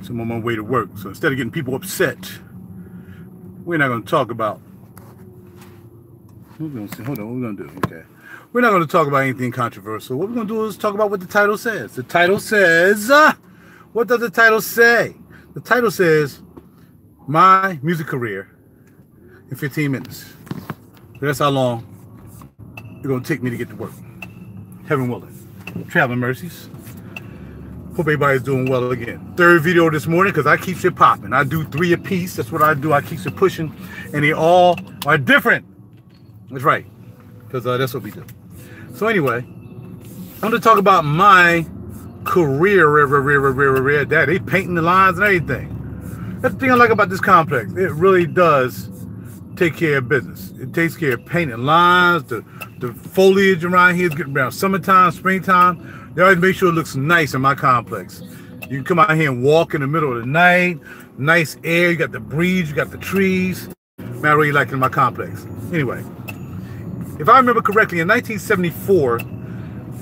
So I'm on my way to work. So instead of getting people upset, we're not going to talk about. Hold on, what we're going to do? Okay. We're not going to talk about anything controversial. What we're going to do is talk about what the title says. The title says, what does the title say? The title says, my music career in 15 minutes. So that's how long it's going to take me to get to work. Heaven willing. Traveling mercies. Hope everybody's doing well again. Third video this morning because I keep it popping. I do 3 a piece. That's what I do. I keep it pushing. And they all are different. That's right. Because that's what we do. So anyway, I'm going to talk about my career. That they painting the lines and everything. That's the thing I like about this complex. It really does take care of business. It takes care of painting lines. The foliage around here is getting around summertime, springtime. They always make sure it looks nice in my complex. You can come out here and walk in the middle of the night. Nice air. You got the breeze. You got the trees. Man, I really like it in my complex. Anyway, if I remember correctly, in 1974,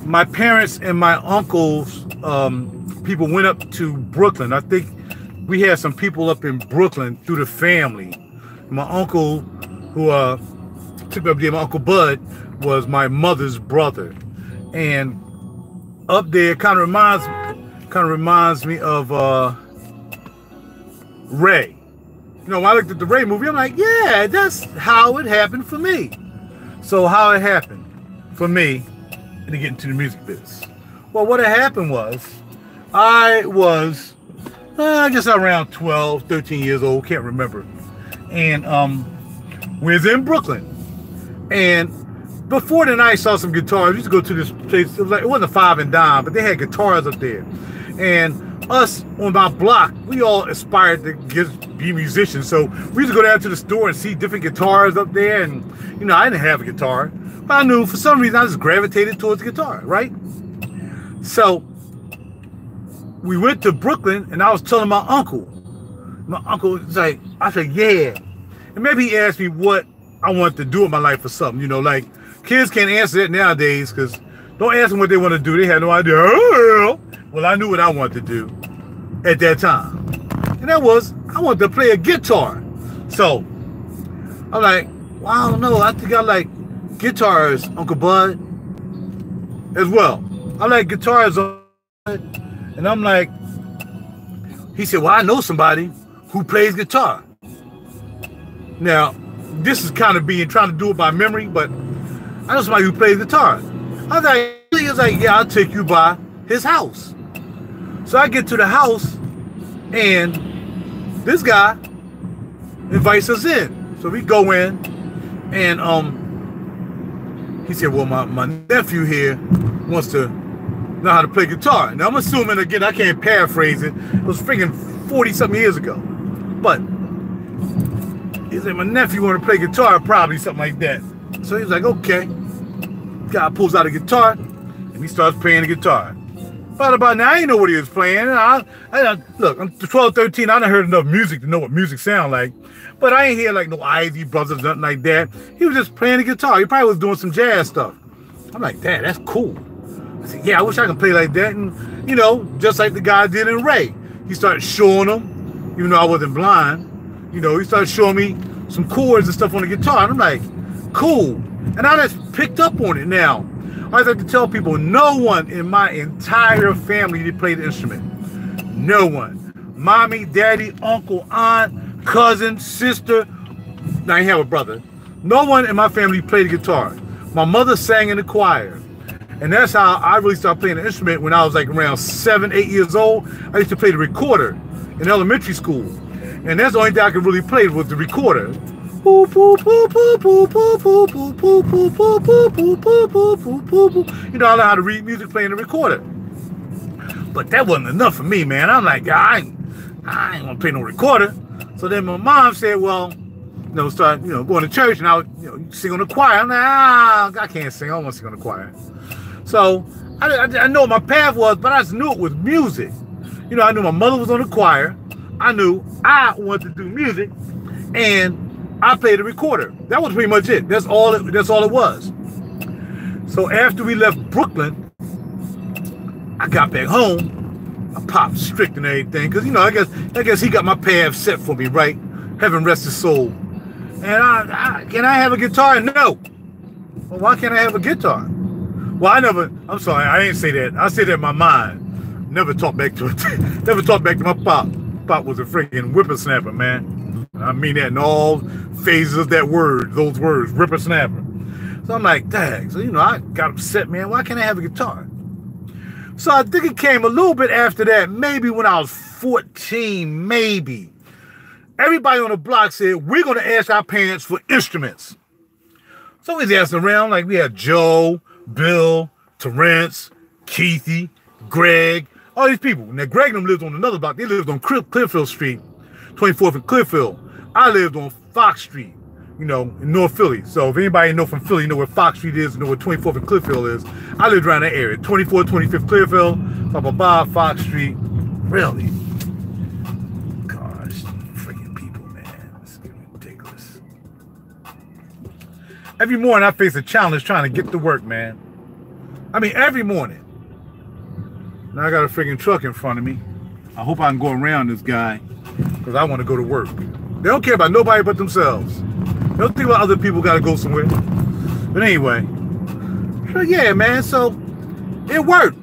my parents and my uncles, people went up to Brooklyn. I think we had some people up in Brooklyn through the family. My uncle, who took me up there, my Uncle Bud, was my mother's brother. And up there kind of reminds me of Ray. You know, when I looked at the Ray movie, I'm like, yeah, that's how it happened for me. So how it happened for me to get into the music business. Well, what had happened was I was, I guess around 12, 13 years old, can't remember. And we was in Brooklyn. And before then, I saw some guitars. We used to go to this place. It wasn't a Five and Dime, but they had guitars up there. And us on my block, we all aspired to be musicians. So we used to go down to the store and see different guitars up there. And, you know, I didn't have a guitar. But I knew for some reason I just gravitated towards guitar, right? So we went to Brooklyn and I was telling my uncle. My uncle was like, I said, yeah. And maybe he asked me what I wanted to do in my life or something, you know, like, kids can't answer that nowadays because don't ask them what they want to do. They have no idea. Well, I knew what I wanted to do at that time. And that was, I wanted to play a guitar. So I'm like, well, I don't know. I think I like guitars, Uncle Bud, as well. I like guitars. And I'm like, he said, well, I know somebody who plays guitar. Now, this is kind of trying to do it by memory, but I know somebody who plays guitar. I was like, he was like, yeah, I'll take you by his house. So I get to the house, and this guy invites us in. So we go in, and he said, well, my nephew here wants to know how to play guitar. Now, I'm assuming, again, I can't paraphrase it. It was freaking 40-something years ago. But he said, my nephew want to play guitar, probably something like that. So he's like, okay. Guy pulls out a guitar, and he starts playing the guitar. But about now, I didn't know what he was playing. Look, I'm 12, 13. I done heard enough music to know what music sound like. But I ain't hear like no Ivy Brothers, nothing like that. He was just playing the guitar. He probably was doing some jazz stuff. I'm like, Dad, that's cool. I said, yeah, I wish I could play like that. And, you know, just like the guy did in Ray. He started showing them, even though I wasn't blind. You know, he started showing me some chords and stuff on the guitar. And I'm like, cool. And I just picked up on it now. I like to tell people, no one in my entire family did play the instrument. No one. Mommy, daddy, uncle, aunt, cousin, sister. Now, I have a brother. No one in my family played the guitar. My mother sang in the choir. And that's how I really started playing the instrument when I was like around 7, 8 years old. I used to play the recorder in elementary school. And that's the only thing I could really play was the recorder. You know, I learned how to read music playing the recorder. But that wasn't enough for me, man. I'm like, I ain't gonna play no recorder. So then my mom said, well, you know, start, you know, going to church and I would, you know, sing on the choir. I'm like, I can't sing. I don't want to sing on the choir. So I know what my path was, but I just knew it was music. You know, I knew my mother was on the choir. I knew I wanted to do music, and I played the recorder. That was pretty much it. That's all it was. So after we left Brooklyn, I got back home, I popped strict and everything, because, you know, I guess he got my path set for me, right? Heaven rest his soul. And can I have a guitar? No. Well, why can't I have a guitar? Well, I'm sorry, I didn't say that. I said that in my mind. Never talked back to it. Never talked back to my pop. Pop was a freaking whippersnapper, man. I mean that in all phases of that word, those words, whippersnapper. So I'm like, dang. So, you know, I got upset, man. Why can't I have a guitar? So I think it came a little bit after that, maybe when I was 14, maybe. Everybody on the block said, we're going to ask our parents for instruments. So we was asking around, like we had Joe, Bill, Terrence, Keithy, Greg, all these people. Now, Greg and them lived on another block. They lived on Clearfield Street, 24th and Clearfield. I lived on Fox Street, you know, in North Philly. So if anybody know from Philly, you know where Fox Street is, you know where 24th and Clearfield is. I lived around that area, 24th, 25th Clearfield, Fox Street. Really? Gosh, freaking people, man. It's getting ridiculous. Every morning I face a challenge trying to get to work, man. I mean, every morning. Now I got a freaking truck in front of me. I hope I can go around this guy because I want to go to work. They don't care about nobody but themselves. They don't think about other people got to go somewhere. But anyway, so yeah, man, so it worked.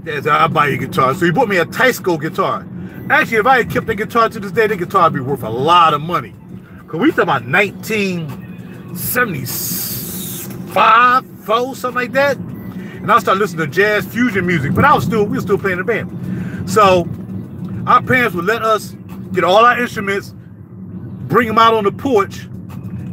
Yeah, so I'll buy you a guitar. So he bought me a Tyco guitar. Actually, if I had kept the guitar to this day, the guitar would be worth a lot of money. Because we talking about 1975, 4, something like that. And I started listening to jazz fusion music, but we were still playing in the band. So our parents would let us get all our instruments, bring them out on the porch,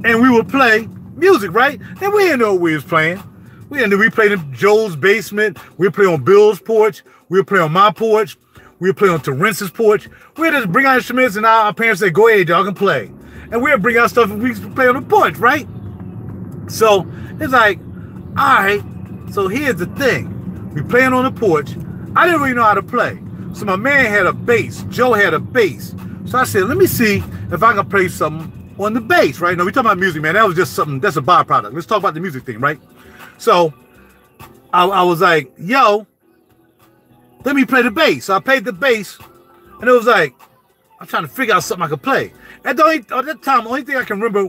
and we would play music, right? And we didn't know what we was playing. We played in Joe's basement. We would play on Bill's porch. We would play on my porch. We would play on Terrence's porch. We would just bring our instruments, and our parents said, go ahead, y'all can play. And we would bring our stuff and we would play on the porch, right? So it's like, all right. So here's the thing. We playing on the porch. I didn't really know how to play. So my man had a bass. Joe had a bass. So I said, let me see if I can play something on the bass, right? No, we talking about music, man. That was just something, that's a byproduct. Let's talk about the music thing, right? So I was like, yo, let me play the bass. So I played the bass, and it was like, I'm trying to figure out something I could play. At that time, the only thing I can remember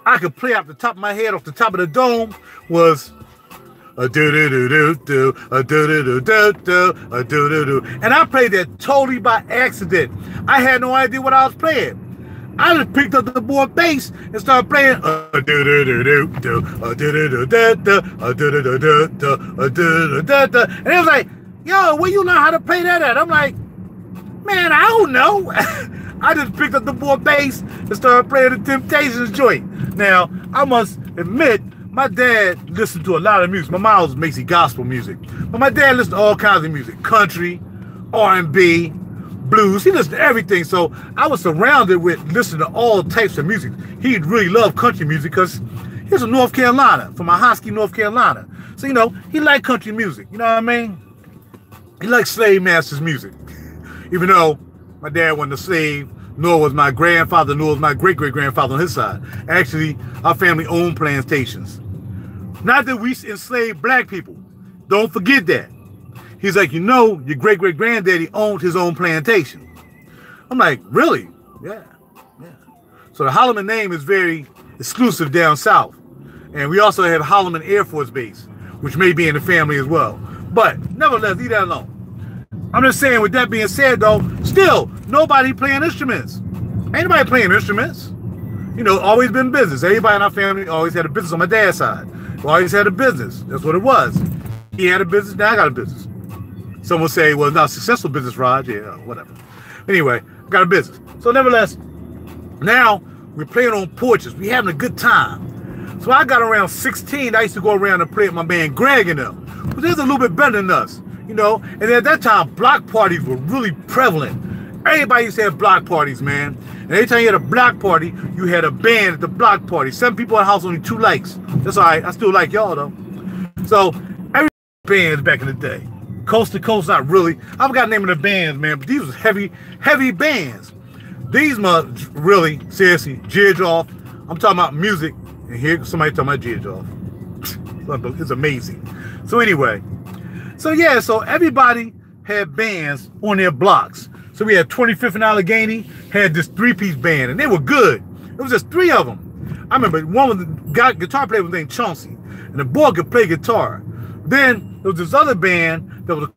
I could play off the top of my head, off the top of the dome, was a do do do do do, a do do do do do, a do do do. And I played that totally by accident. I had no idea what I was playing. I just picked up the board bass and started playing a do do do do do, a do do do do do, a do do do do do, a do do do do. And it was like, yo, where you learn how to play that at? I'm like, man, I don't know. I just picked up the board bass and started playing the Temptations joint. Now, I must admit, my dad listened to a lot of music. My mom was Macy gospel music. But my dad listened to all kinds of music. Country, R&B, blues. He listened to everything. So I was surrounded with listening to all types of music. He really loved country music because he's from North Carolina, from Ahoskie, North Carolina. So, you know, he liked country music. You know what I mean? He liked slave masters music. Even though my dad wasn't a slave, nor was my grandfather, nor was my great-great-grandfather on his side. Actually, our family owned plantations. Not that we enslaved black people. Don't forget that. He's like, you know, your great-great-granddaddy owned his own plantation. I'm like, really? Yeah, yeah. So the Holloman name is very exclusive down south. And we also have Holloman Air Force Base, which may be in the family as well. But nevertheless, leave that alone. I'm just saying, with that being said, though, still, nobody playing instruments. Ain't nobody playing instruments. You know, always been business. Everybody in our family always had a business on my dad's side. We always had a business. That's what it was. He had a business, now I got a business. Some will say, well, it's not a successful business, Raj. Yeah, whatever. Anyway, I got a business. So nevertheless, now we're playing on porches. We're having a good time. So I got around 16. I used to go around and play with my man Greg and them. But they're a little bit better than us, you know. And at that time, block parties were really prevalent. Everybody used to have block parties, man. And every time you had a block party, you had a band at the block party. 7 people in the house, only 2 likes. That's all right. I still like y'all, though. So, every bands back in the day. Coast to Coast, not really. I forgot the name of the bands, man. But these was heavy bands. These must really, seriously, Jidge Off. I'm talking about music. And here, somebody talking about Jidge Off. It's amazing. So anyway, So yeah, so everybody had bands on their blocks. So we had 25th and Allegheny had this 3-piece band, and they were good. It was just 3 of them. I remember one was the guitar player was named Chauncey, and the boy could play guitar. Then there was this other band that was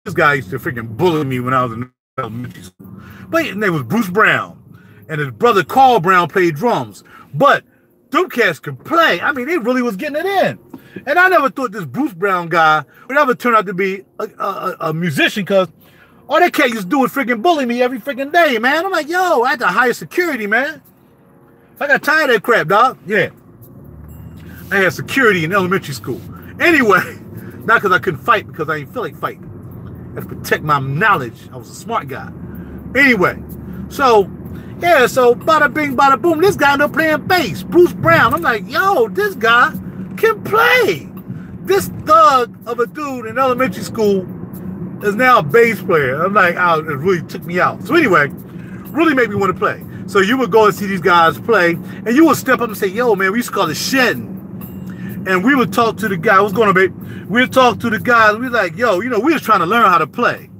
this guy used to freaking bully me when I was in elementary school. But his name was Bruce Brown, and his brother Carl Brown played drums. But them cats could play. I mean, they really was getting it in. And I never thought this Bruce Brown guy would ever turn out to be a musician, because all that cat used to do was freaking bully me every freaking day, man. I'm like, yo, I had to hire security, man. I got tired of that crap, dog. Yeah. I had security in elementary school. Anyway, not because I couldn't fight, because I didn't feel like fighting. I had to protect my knowledge. I was a smart guy. Anyway, so, yeah, so bada bing, bada boom, this guy ended up playing bass, Bruce Brown. I'm like, yo, this guy can play. This thug of a dude in elementary school is now a bass player. I'm like, oh, it really took me out. So anyway, really made me want to play. So you would go and see these guys play, and you would step up and say, yo, man, we used to call it shedding. And we would talk to the guy, what's going on, babe? We'd talk to the guys, we'd like, yo, you know, we was trying to learn how to play.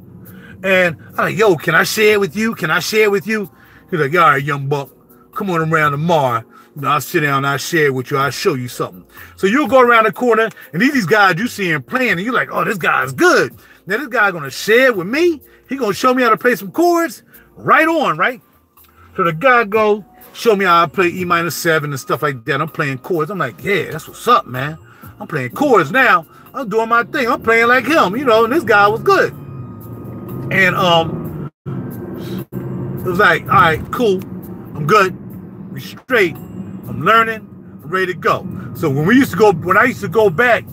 And I'm like, yo, can I share with you? Can I share with you? He's like, all right, young buck, come on around tomorrow. You know, I'll sit down, I'll share with you, I'll show you something. So you'll go around the corner, and these guys you see him playing, and you're like, oh, this guy's good. Now this guy gonna share with me? He gonna show me how to play some chords? Right on, right? So the guy go, show me how I play E-7 and stuff like that. I'm playing chords. I'm like, yeah, that's what's up, man. I'm playing chords now. I'm doing my thing. I'm playing like him, you know, and this guy was good. And it was like, all right, cool. I'm good. We straight. I'm learning. I'm ready to go. So when I used to go back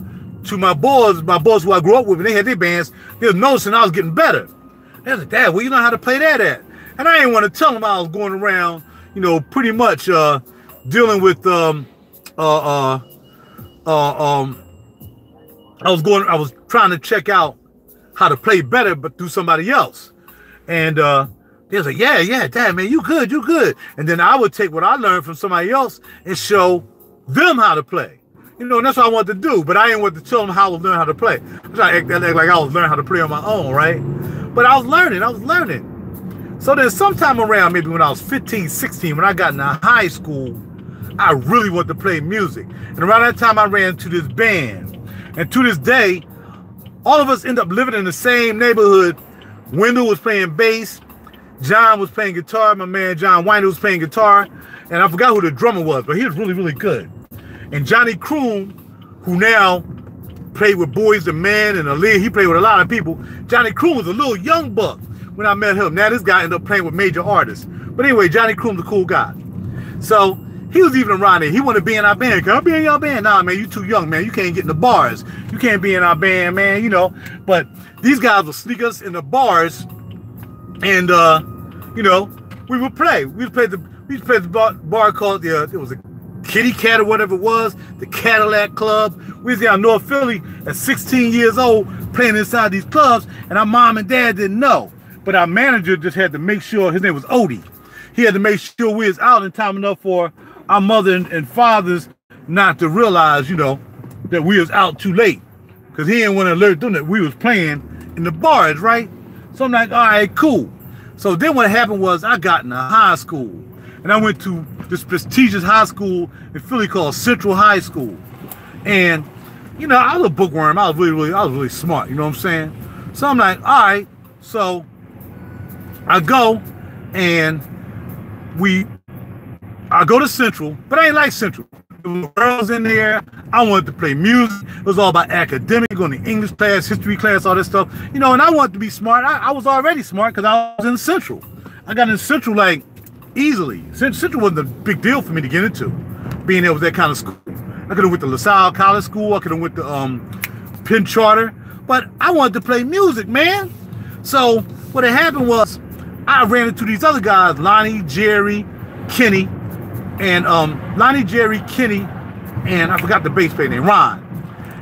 to my boys who I grew up with, and they had their bands, they was noticing I was getting better. They was like, Dad, where you know how to play that at? And I didn't want to tell them I was going around, you know, pretty much dealing with I was trying to check out how to play better, but through somebody else. And they was like, yeah, Dad, man, you good. And then I would take what I learned from somebody else and show them how to play. You know, and that's what I wanted to do, but I didn't want to tell them how I was learning how to play. I was trying to act like I was learning how to play on my own, right? But I was learning. So then sometime around maybe when I was 15, 16, when I got into high school, I really wanted to play music. And around that time I ran into this band. And to this day, all of us end up living in the same neighborhood. Wendell was playing bass. John was playing guitar. My man John Weiner was playing guitar. And I forgot who the drummer was, but he was really, really good. And Johnny Kroom, who now played with Boys II Men and Ali, he played with a lot of people. Johnny Kroom was a little young buck when I met him. Now this guy ended up playing with major artists. But anyway, Johnny Kroom's a cool guy. So he was even around there. He wanted to be in our band. Can I be in your band? Nah, man, you too young, man. You can't get in the bars. You can't be in our band, man, you know. But these guys would sneak us in the bars, and you know, we would play. We used to play the bar called it was a Kitty Cat or whatever it was, the Cadillac Club. We was down North Philly at 16 years old playing inside these clubs, and our mom and dad didn't know. But our manager just had to make sure, his name was Odie. He had to make sure we was out in time enough for our mother and fathers not to realize, you know, that we was out too late. Because he didn't want to alert them that we was playing in the bars, right? So I'm like, all right, cool. So then what happened was I got into high school. And I went to this prestigious high school in Philly called Central High School. And, you know, I was a bookworm. I was really smart, you know what I'm saying? So I'm like, all right. So I go and I go to Central, but I ain't like Central. There were girls in there. I wanted to play music. It was all about academic, going to English class, history class, all this stuff. You know, and I wanted to be smart. I was already smart because I was in Central. I got in Central like easily. Central wasn't a big deal for me to get into, being there with that kind of school. I could have went to LaSalle College School. I could have went to Penn Charter. But I wanted to play music, man. So what had happened was I ran into these other guys, Lonnie, Jerry, Kenny, and and I forgot the bass player name, Ron.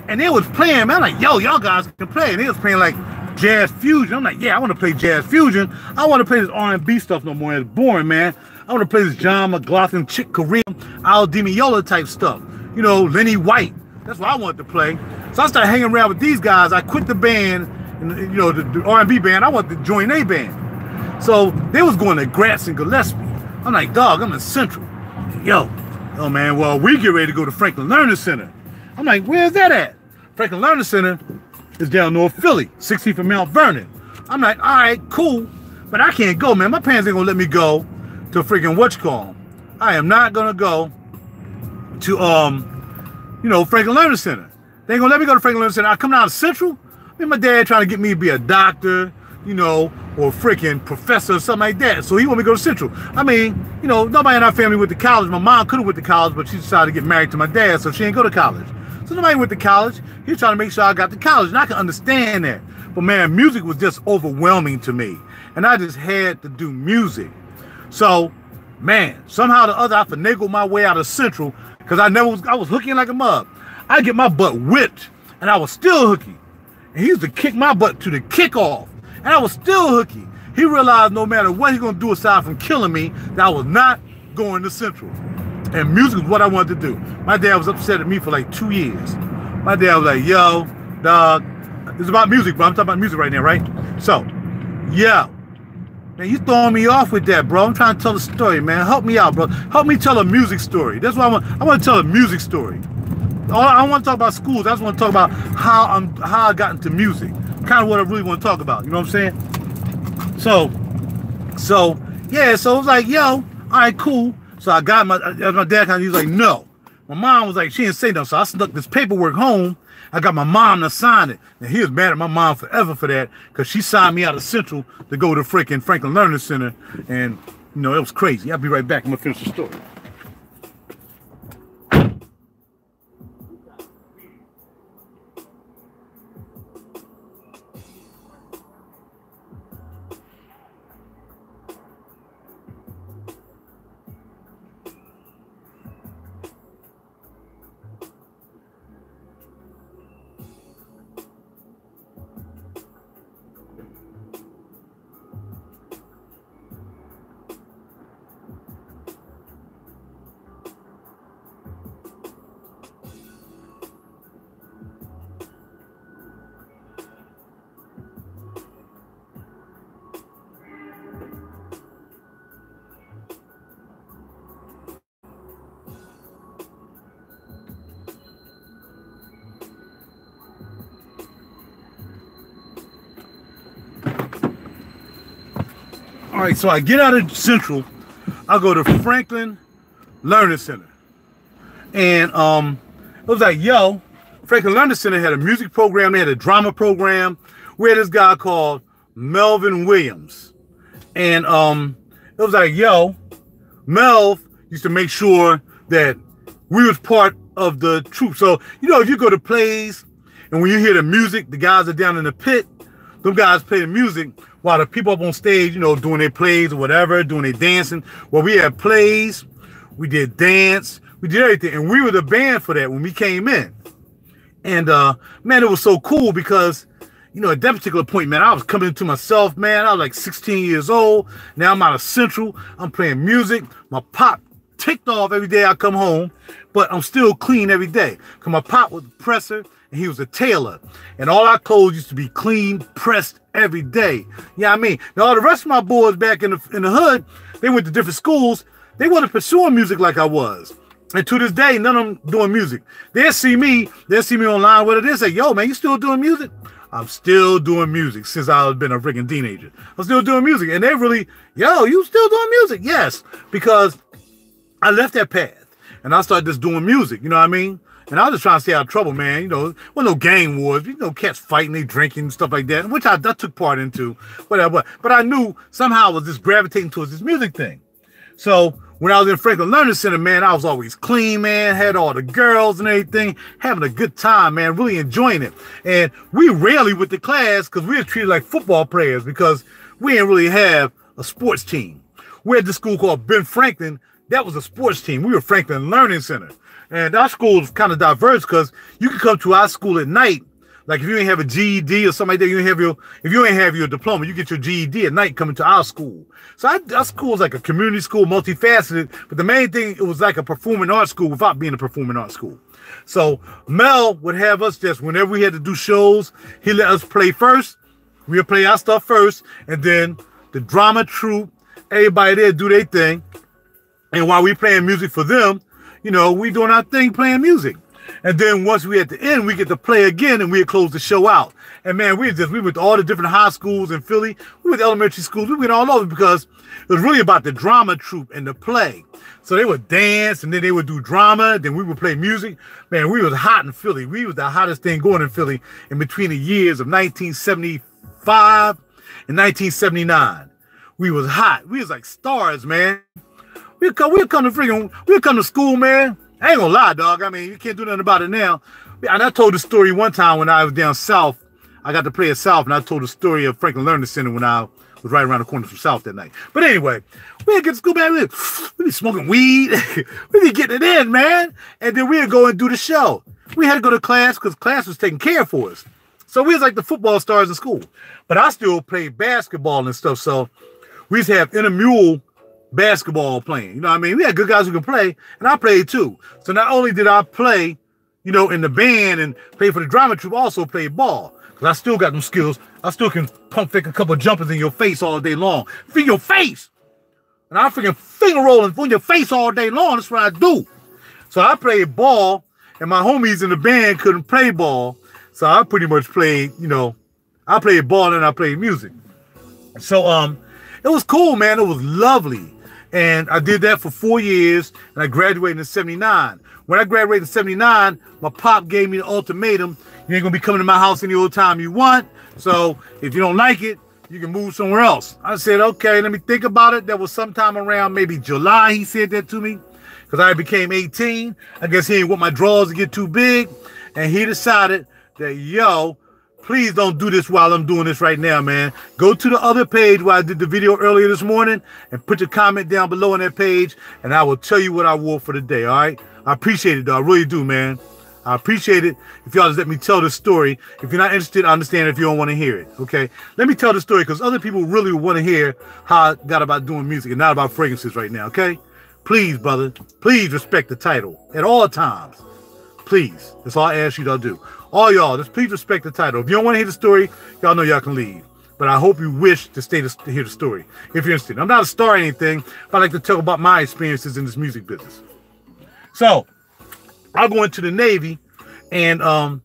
And they was playing, man. I'm like, yo, y'all guys can play. And they was playing like jazz fusion. I'm like, yeah, I want to play jazz fusion. I want to play this R&B stuff no more. It's boring, man. I want to play this John McLaughlin, Chick Corea, Al Di Meola type stuff. You know, Lenny White. That's what I wanted to play. So I started hanging around with these guys. I quit the band, and, you know, the R&B band. I wanted to join a band. So they was going to Gratz and Gillespie. I'm like, dog, I'm in Central. Yo, man, well, we get ready to go to Franklin Learning Center. I'm like, where's that at? Franklin Learning Center is down North Philly, 60 from Mount Vernon. I'm like, all right, cool, but I can't go, man. My parents ain't gonna let me go to freaking whatchamacallit. I am not gonna go to, you know, Franklin Learning Center. They ain't gonna let me go to Franklin Learning Center. I come down to Central. I mean, my dad trying to get me to be a doctor, you know, or a freaking professor or something like that. So he want me to go to Central. I mean, you know, nobody in our family went to college. My mom could have went to college, but she decided to get married to my dad, so she ain't go to college. So nobody went to college. He was trying to make sure I got to college, and I can understand that. But man, music was just overwhelming to me, and I just had to do music. So, man, somehow or the other, I finagled my way out of Central because I was hooking like a mug. I get my butt whipped, and I was still hooky. And he used to kick my butt to the kickoff, and I was still hooky. He realized no matter what he's gonna do aside from killing me, that I was not going to Central. And music was what I wanted to do. My dad was upset at me for like 2 years. My dad was like, yo, dog, it's about music, bro. I'm talking about music right now, right? So, yo, man, you throwing me off with that, bro. I'm trying to tell a story, man. Help me out, bro. Help me tell a music story. That's what I want. I want to tell a music story. I don't want to talk about schools. I just want to talk about how I got into music. Kind of what I really want to talk about. You know what I'm saying? So yeah. So it was like, yo, all right, cool. So I got my dad kind of, he was like, no. My mom was like, she didn't say nothing. So I snuck this paperwork home. I got my mom to sign it. And he was mad at my mom forever for that because she signed me out of Central to go to freaking Franklin Learning Center. And, you know, it was crazy. I'll be right back. I'm going to finish the story. All right, so I get out of Central, I go to Franklin Learning Center. And it was like, yo, Franklin Learning Center had a music program, they had a drama program. We had this guy called Melvin Williams. And it was like, yo, Melv used to make sure that we was part of the troupe. So, you know, if you go to plays and when you hear the music, the guys are down in the pit, them guys play the music while the people up on stage, you know, doing their plays or whatever, doing their dancing. Well, we had plays, we did dance, we did everything. And we were the band for that when we came in. And, man, it was so cool because, you know, at that particular point, man, I was coming into myself, man. I was like 16 years old. Now I'm out of Central. I'm playing music. My pop ticked off every day I come home, but I'm still clean every day. Because my pop was a presser and he was a tailor. And all our clothes used to be clean, pressed every day. You know what I mean? Now, all the rest of my boys back in the hood, they went to different schools. They wasn't pursuing music like I was. And to this day, none of them doing music. They'll see me online with it. They say, yo, man, you still doing music? I'm still doing music since I've been a freaking teenager. I'm still doing music. And they really, yo, you still doing music? Yes, because I left that path and I started just doing music. You know what I mean? And I was just trying to stay out of trouble, man. You know, well, no gang wars, you know, cats fighting, they drinking, stuff like that, which I took part into, whatever. But I knew somehow I was just gravitating towards this music thing. So when I was in Franklin Learning Center, man, I was always clean, man, had all the girls and everything, having a good time, man, really enjoying it. And we rarely with the class because we were treated like football players because we didn't really have a sports team. We had this school called Ben Franklin. That was a sports team. We were Franklin Learning Center. And our school is kind of diverse because you can come to our school at night. Like if you ain't have a GED or something like that, if you ain't have your diploma, you get your GED at night coming to our school. So our school is like a community school, multifaceted. But the main thing, it was like a performing arts school without being a performing arts school. So Mel would have us just, whenever we had to do shows, he let us play first. We'll play our stuff first, and then the drama troupe, everybody there do their thing. And while we playing music for them, you know, we doing our thing playing music. And then once we at the end, we get to play again and we close the show out. And man, we went to all the different high schools in Philly. We went to elementary schools. We went all over because it was really about the drama troupe and the play. So they would dance and then they would do drama. Then we would play music. Man, we was hot in Philly. We was the hottest thing going in Philly in between the years of 1975 and 1979. We was hot. We was like stars, man. We'll come to school, man. I ain't gonna lie, dog. I mean, you can't do nothing about it now. And I told the story one time when I was down south. I got to play at South, and I told the story of Franklin Learning Center when I was right around the corner from South that night. But anyway, we'd get to school, man. We'd be smoking weed. We'd be getting it in, man. And then we'd go and do the show. We had to go to class because class was taking care for us. So we was like the football stars in school. But I still played basketball and stuff. So we used to have intramural basketball playing. You know what I mean? We had good guys who could play, and I played too. So not only did I play, you know, in the band and play for the drama troupe, I also played ball. I still got them skills. I still can pump fake a couple of jumpers in your face all day long. For your face. And I'm freaking finger rolling on your face all day long. That's what I do. So I played ball, and my homies in the band couldn't play ball. So I pretty much played, you know, I played ball and I played music. So it was cool, man. It was lovely. And I did that for 4 years, and I graduated in 79. When I graduated in 79, my pop gave me the ultimatum. You ain't gonna be coming to my house any old time you want. So if you don't like it, you can move somewhere else. I said, okay, let me think about it. That was sometime around maybe July he said that to me, because I became 18. I guess he didn't want my drawers to get too big. And he decided that, yo, please don't do this while I'm doing this right now, man. Go to the other page where I did the video earlier this morning and put your comment down below on that page, and I will tell you what I wore for the day, all right? I appreciate it, though. I really do, man. I appreciate it if y'all just let me tell this story. If you're not interested, I understand if you don't want to hear it, okay? Let me tell the story because other people really want to hear how I got about doing music and not about fragrances right now, okay? Please, brother, please respect the title at all times. Please. That's all I ask you to do. All y'all, just please respect the title. If you don't want to hear the story, y'all know y'all can leave. But I hope you wish to stay to hear the story if you're interested. I'm not a star or anything, but I like to talk about my experiences in this music business. So, I go into the Navy, and I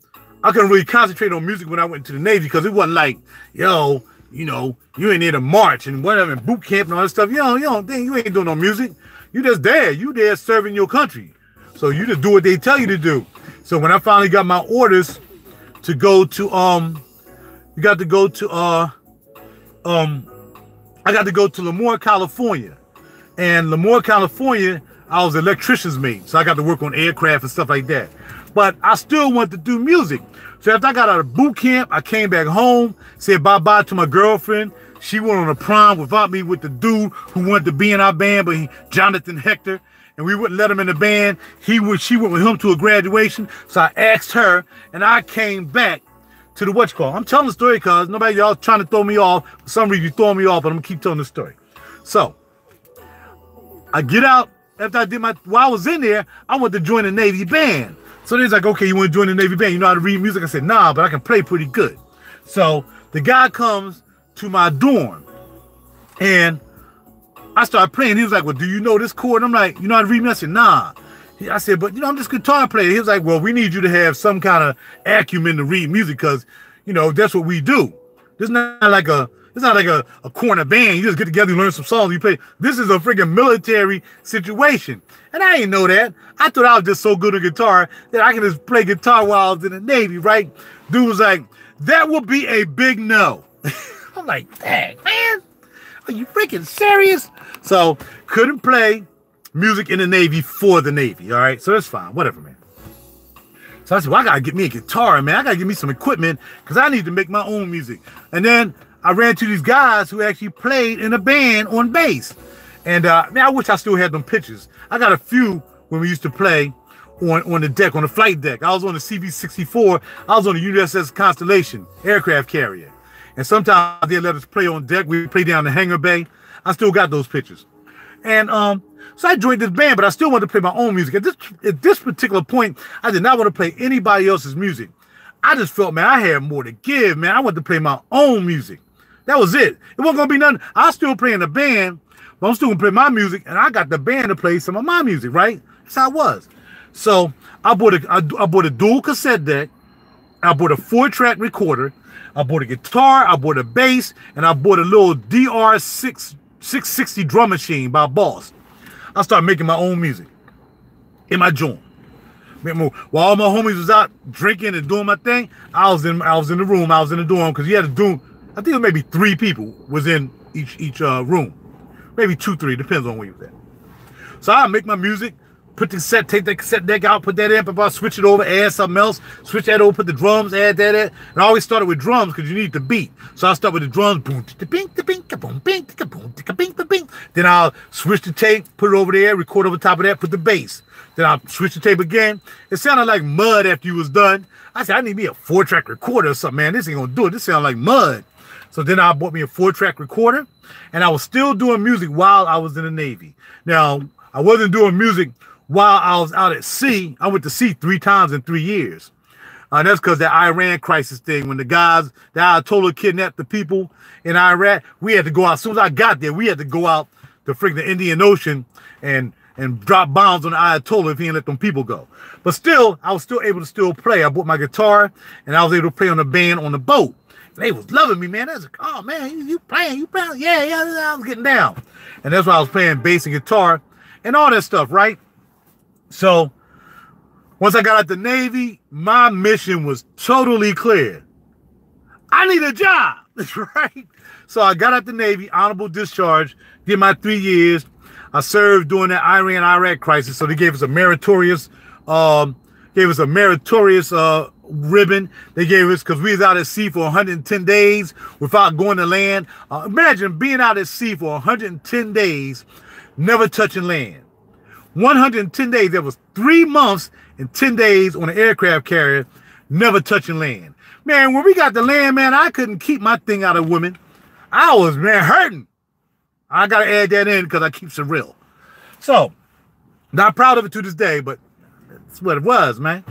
couldn't really concentrate on music when I went to the Navy because it wasn't like, yo, you know, you ain't there to march and whatever, and boot camp and all that stuff. You ain't doing no music. You just there. You there serving your country. So you just do what they tell you to do. So when I finally got my orders to go to I got to go to Lemoore, California. And Lemoore, California, I was an electrician's mate. So I got to work on aircraft and stuff like that. But I still wanted to do music. So after I got out of boot camp, I came back home, said bye-bye to my girlfriend. She went on a prom without me with the dude who wanted to be in our band, but Jonathan Hector. And we wouldn't let him in the band. She went with him to a graduation. So I asked her, and I came back to the whatchamacallit. I'm telling the story because nobody y'all trying to throw me off. For some reason, you throwing me off, but I'm gonna keep telling the story. So I get out after I did while I was in there, I wanted to join the Navy band. So they's like, okay, you want to join the Navy band? You know how to read music? I said, nah, but I can play pretty good. So the guy comes to my dorm, and I started playing. He was like, well, do you know this chord? And I'm like, you know how to read me? I said, nah. I said, but, you know, I'm just a guitar player. He was like, well, we need you to have some kind of acumen to read music because, you know, that's what we do. It's not like a corner band. You just get together, you learn some songs, you play. This is a freaking military situation. And I didn't know that. I thought I was just so good at guitar that I could just play guitar while I was in the Navy, right? Dude was like, that would be a big no. I'm like, dang, man. Are you freaking serious? So, couldn't play music in the Navy for the Navy, all right? So that's fine, whatever, man. So I said, well, I got to get me a guitar, man. I got to get me some equipment because I need to make my own music. And then I ran to these guys who actually played in a band on bass. And, man, I wish I still had them pictures. I got a few when we used to play on the deck, on the flight deck. I was on the CV-64. I was on the USS Constellation aircraft carrier. And sometimes they let us play on deck. We play down the hangar bay. I still got those pictures. And So I joined this band, but I still wanted to play my own music. At this particular point, I did not want to play anybody else's music. I just felt, man, I had more to give, man. I wanted to play my own music. That was it. It wasn't going to be nothing. I was still playing the band, but I'm still going to play my music, and I got the band to play some of my music, right? That's how it was. So I bought a dual cassette deck. I bought a 4-track recorder. I bought a guitar. I bought a bass, and I bought a little DR660 drum machine by Boss. I started making my own music in my joint. While all my homies was out drinking and doing my thing, I was in the room. I was in the dorm because you had to do. I think it was maybe 3 people was in each room, maybe 2, 3, depends on where you was at. So I make my music, take that cassette deck out, put that amplifier, switch it over, add something else, switch that over, put the drums, add that. And I always started with drums because you need the beat. So I start with the drums, boom, boom, boom, boom. Then I'll switch the tape, put it over there, record over top of that, put the bass. Then I'll switch the tape again. It sounded like mud after you was done. I said, I need me a 4-track recorder or something, man. This ain't gonna do it. This sounds like mud. So then I bought me a 4-track recorder, and I was still doing music while I was in the Navy. Now, I wasn't doing music while I was out at sea. I went to sea 3 times in 3 years. That's because the Iran crisis thing, when the Ayatollah kidnapped the people in Iraq, we had to go out. As soon as I got there, we had to go out to the Indian Ocean and drop bombs on the Ayatollah if he didn't let them people go. But still, I was still able to still play. I bought my guitar, and I was able to play on the band on the boat. And they was loving me, man. They was like, oh, man, you playing. Yeah, I was getting down. And that's why I was playing bass and guitar and all that stuff, right? So once I got out the Navy, my mission was totally clear. I need a job, right? So I got out the Navy, honorable discharge, did my 3 years. I served during the Iran-Iraq crisis, so they gave us a meritorious, ribbon. They gave us, because we was out at sea for 110 days without going to land. Imagine being out at sea for 110 days, never touching land. 110 days. There was 3 months and 10 days on an aircraft carrier, never touching land. Man, when we got to land, man, I couldn't keep my thing out of women. I was, man, hurting. I got to add that in because I keep it real. So, not proud of it to this day, but that's what it was, man.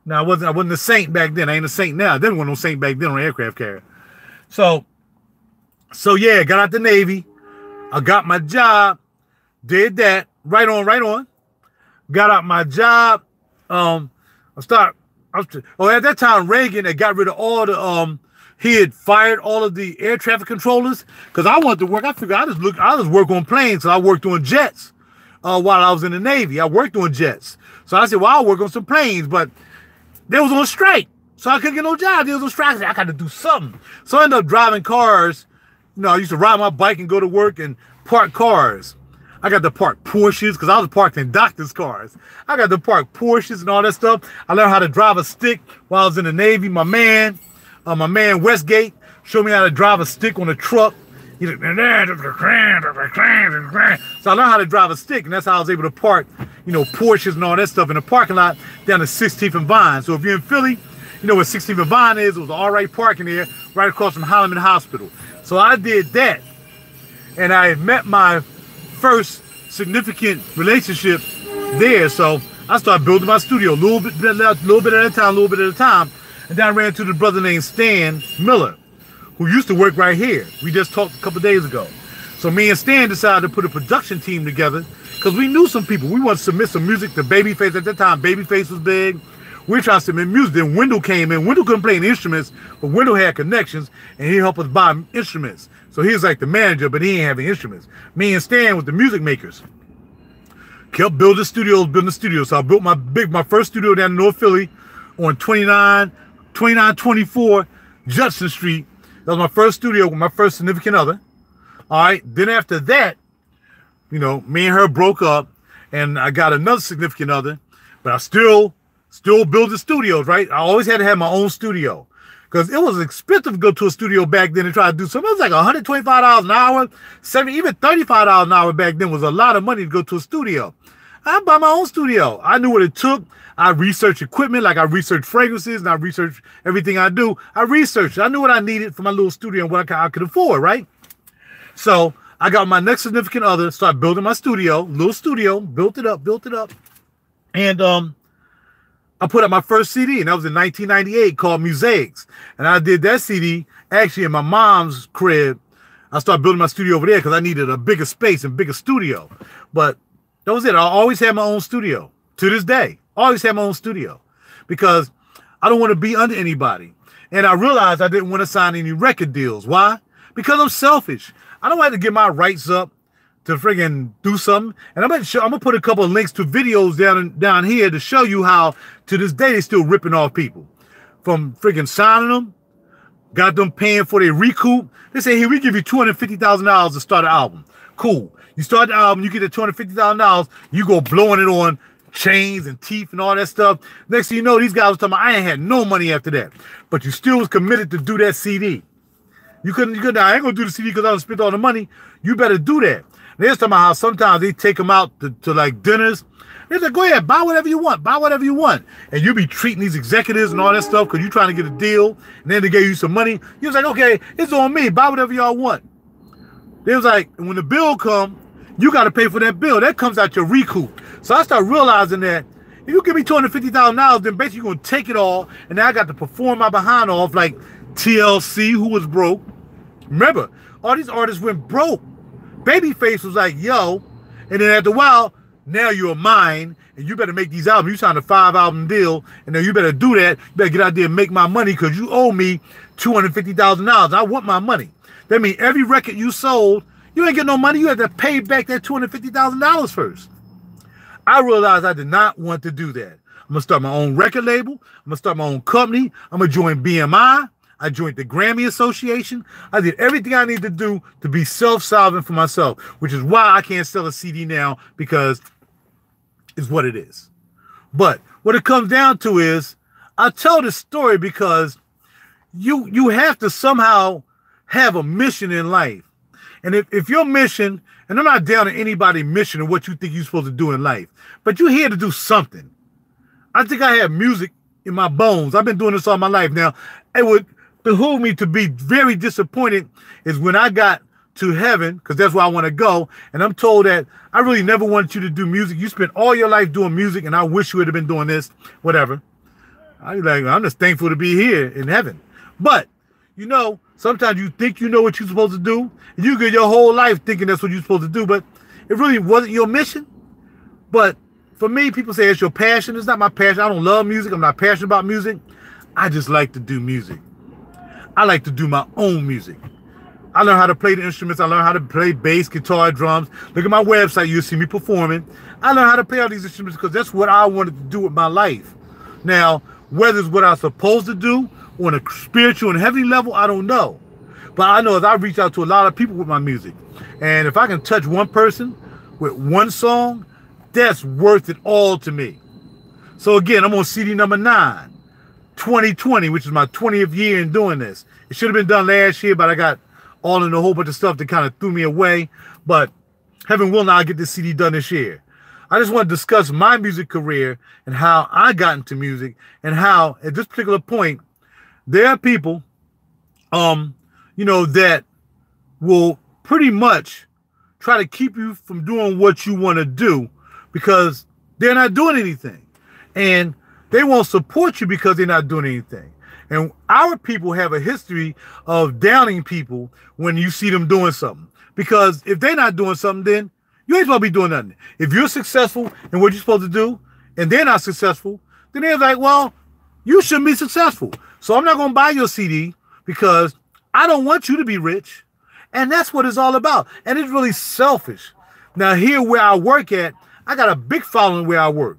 Now, I wasn't a saint back then. I ain't a saint now. I didn't want no saint back then on an aircraft carrier. So yeah, got out the Navy. I got my job. Did that. Right on. Got out my job. At that time, Reagan had got rid of all the, he had fired all of the air traffic controllers because I wanted to work. I figured I just work on planes. So I worked on jets while I was in the Navy. I worked on jets. So I said, well, I'll work on some planes, but they was on strike. So I couldn't get no job. They was on strike. I said, I got to do something. So I ended up driving cars. You know, I used to ride my bike and go to work and park cars. I got to park Porsches because I was parked in doctors' cars. I got to park Porsches and all that stuff. I learned how to drive a stick while I was in the Navy. My man Westgate showed me how to drive a stick on a truck. So I learned how to drive a stick, and that's how I was able to park, you know, Porsches and all that stuff in the parking lot down to 16th and Vine. So if you're in Philly, you know what 16th and Vine is. It was all right parking there, right across from Holloman Hospital. So I did that, and I met my first significant relationship there. So I started building my studio a little bit at a time. And then I ran into the brother named Stan Miller, who used to work right here. We just talked a couple days ago. So me and Stan decided to put a production team together because we knew some people. We wanted to submit some music to Babyface. At that time, Babyface was big. We were trying to submit music. Then Wendell came in. Wendell couldn't play any instruments, but Wendell had connections, and he helped us buy instruments. So he was like the manager, but he didn't have any instruments. Me and Stan was the music makers. Kept building studios. So I built my first studio down in North Philly on 2924 Judson Street. That was my first studio with my first significant other. All right. Then after that, you know, me and her broke up, and I got another significant other, but I still building studios, right? I always had to have my own studio because it was expensive to go to a studio back then and try to do something. It was like $125 an hour, even $35 an hour back then was a lot of money to go to a studio. I bought my own studio. I knew what it took. I researched equipment, like I researched fragrances, and I researched everything I do. I researched. I knew what I needed for my little studio and what I could afford, right? So I got my next significant other, started building my studio, little studio, built it up. And I put out my first CD, and that was in 1998, called Mosaics. And I did that CD actually in my mom's crib. I started building my studio over there because I needed a bigger space and bigger studio. But that was it. I always had my own studio. To this day, always had my own studio because I don't want to be under anybody. And I realized I didn't want to sign any record deals. Why? Because I'm selfish. I don't have to get my rights up to friggin' do something. And I'm gonna put a couple of links to videos down here to show you how to this day they're still ripping off people. From friggin' signing them, got them paying for their recoup. They say, here, we give you $250,000 to start an album. Cool. You start the album, you get the $250,000, you go blowing it on chains and teeth and all that stuff. Next thing you know, these guys was talking about, I ain't had no money after that. But you still was committed to do that CD. You couldn't, I ain't gonna do the CD because I don't spend all the money. You better do that. They're talking about how sometimes they take them out to like dinners. They're like, go ahead, buy whatever you want, buy whatever you want. And you be treating these executives and all that stuff because you're trying to get a deal. And then they gave you some money. You was like, okay, it's on me, buy whatever y'all want. They was like, when the bill come, you got to pay for that bill. That comes out your recoup. So I started realizing that if you give me $250,000, then basically you're going to take it all. And now I got to perform my behind off like TLC, who was broke. Remember, all these artists went broke. Babyface was like, yo. And then after a while, now you're mine. And you better make these albums. You signed a 5-album deal. And then you better do that. You better get out there and make my money because you owe me $250,000. I want my money. That means every record you sold, you ain't get no money. You have to pay back that $250,000 first. I realized I did not want to do that. I'm going to start my own record label. I'm going to start my own company. I'm going to join BMI. I joined the Grammy Association. I did everything I need to do to be self-solvent for myself, which is why I can't sell a CD now because it's what it is. But what it comes down to is I tell this story because you have to somehow have a mission in life. And if your mission, and I'm not down to anybody's mission or what you think you're supposed to do in life, but you're here to do something. I think I have music in my bones. I've been doing this all my life. Now, it would behoove me to be very disappointed is when I got to heaven, because that's where I want to go, and I'm told that I really never wanted you to do music. You spent all your life doing music, and I wish you would have been doing this, whatever. I'm just thankful to be here in heaven. But, you know, sometimes you think you know what you're supposed to do, and you get your whole life thinking that's what you're supposed to do, but it really wasn't your mission. But for me, people say it's your passion. It's not my passion. I don't love music. I'm not passionate about music. I just like to do music. I like to do my own music. I learned how to play the instruments. I learned how to play bass, guitar, drums. Look at my website. You'll see me performing. I learned how to play all these instruments because that's what I wanted to do with my life. Now, whether it's what I'm supposed to do on a spiritual and heavenly level, I don't know. But I know as I reach out to a lot of people with my music, and if I can touch one person with one song, that's worth it all to me. So again, I'm on CD number 9, 2020, which is my 20th year in doing this. It should have been done last year, but I got all in a whole bunch of stuff that kind of threw me away. But heaven willing, I'll get this CD done this year. I just want to discuss my music career and how I got into music and how at this particular point, there are people, you know, that will pretty much try to keep you from doing what you want to do because they're not doing anything. And they won't support you because they're not doing anything. And our people have a history of downing people when you see them doing something. Because if they're not doing something, then you ain't supposed to be doing nothing. If you're successful in what you're supposed to do, and they're not successful, then they're like, well, you shouldn't be successful. So I'm not going to buy your CD because I don't want you to be rich. And that's what it's all about. And it's really selfish. Now, here where I work at, I got a big following where I work.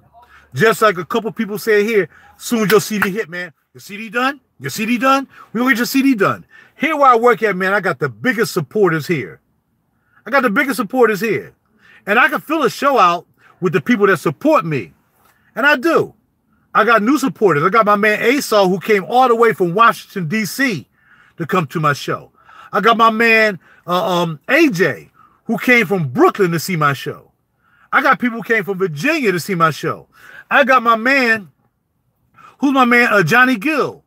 Just like a couple people say here, soon as your CD hit, man, your CD done? Your CD done? We'll get your CD done. Here where I work at, man, I got the biggest supporters here. I got the biggest supporters here. And I can fill a show out with the people that support me. And I do. I got new supporters. I got my man Esau, who came all the way from Washington, D.C. to come to my show. I got my man AJ, who came from Brooklyn to see my show. I got people who came from Virginia to see my show. I got my man, who's my man, Johnny Gill.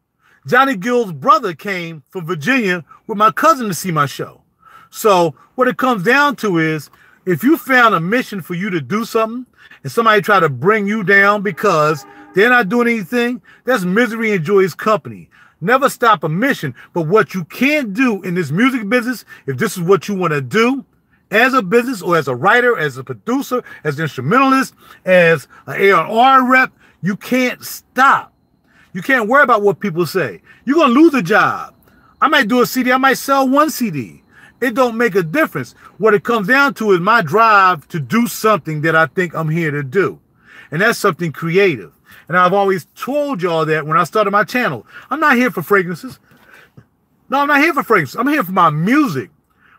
Johnny Gill's brother came from Virginia with my cousin to see my show. So what it comes down to is, if you found a mission for you to do something and somebody try to bring you down because they're not doing anything, that's misery enjoys company. Never stop a mission. But what you can't do in this music business, if this is what you want to do as a business or as a writer, as a producer, as an instrumentalist, as an A&R rep, you can't stop. You can't worry about what people say. You're going to lose a job. I might do a CD. I might sell one CD. It don't make a difference. What it comes down to is my drive to do something that I think I'm here to do. And that's something creative. And I've always told y'all that when I started my channel. I'm not here for fragrances. No, I'm not here for fragrances. I'm here for my music.